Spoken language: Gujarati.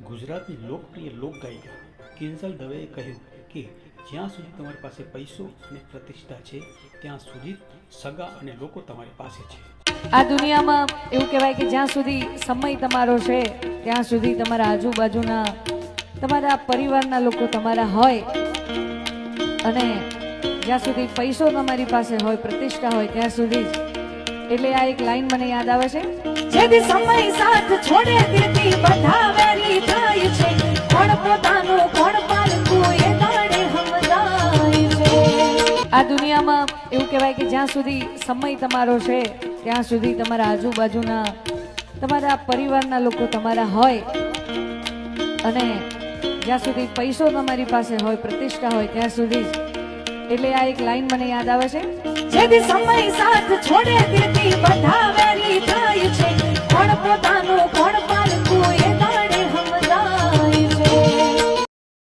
ગુજરાતની લોકપ્રિય લોકગાયિકા કિંજલ દવેએ કહ્યું કે જ્યાં સુધી તમારી પાસે પૈસો અને પ્રતિષ્ઠા છે ત્યાં સુધી સગા અને લોકો તમારી પાસે છે। આ દુનિયામાં એવું કહેવાય કે જ્યાં સુધી સમય તમારો છે ત્યાં સુધી તમારા આજુબાજુના તમારા પરિવારના લોકો તમારા હોય અને જ્યાં સુધી પૈસો તમારી પાસે હોય પ્રતિષ્ઠા હોય ત્યાં સુધી જ। એટલે આ એક લાઈન મને યાદ આવે છે, જેથી સમય સાથ છોડે તેથી બધા વેરી થાય છે, કોણ પોતાનું કોણ પાલતું એ દાડે સમજાય છે। આ દુનિયામાં એવું કહેવાય કે જ્યાં સુધી સમય તમારો છે ત્યાં સુધી તમારા આજુબાજુના તમારા પરિવારના લોકો તમારા હોય અને જ્યાં સુધી પૈસો તમારી પાસે હોય પ્રતિષ્ઠા હોય ત્યાં સુધી જ। એટલે આ એક લાઈન મને યાદ આવે છે, જેથી સમય સાથ છોડે તેથી બધા વેરી થાય છે, કોણ પોતાનું કોણ પાલતું એ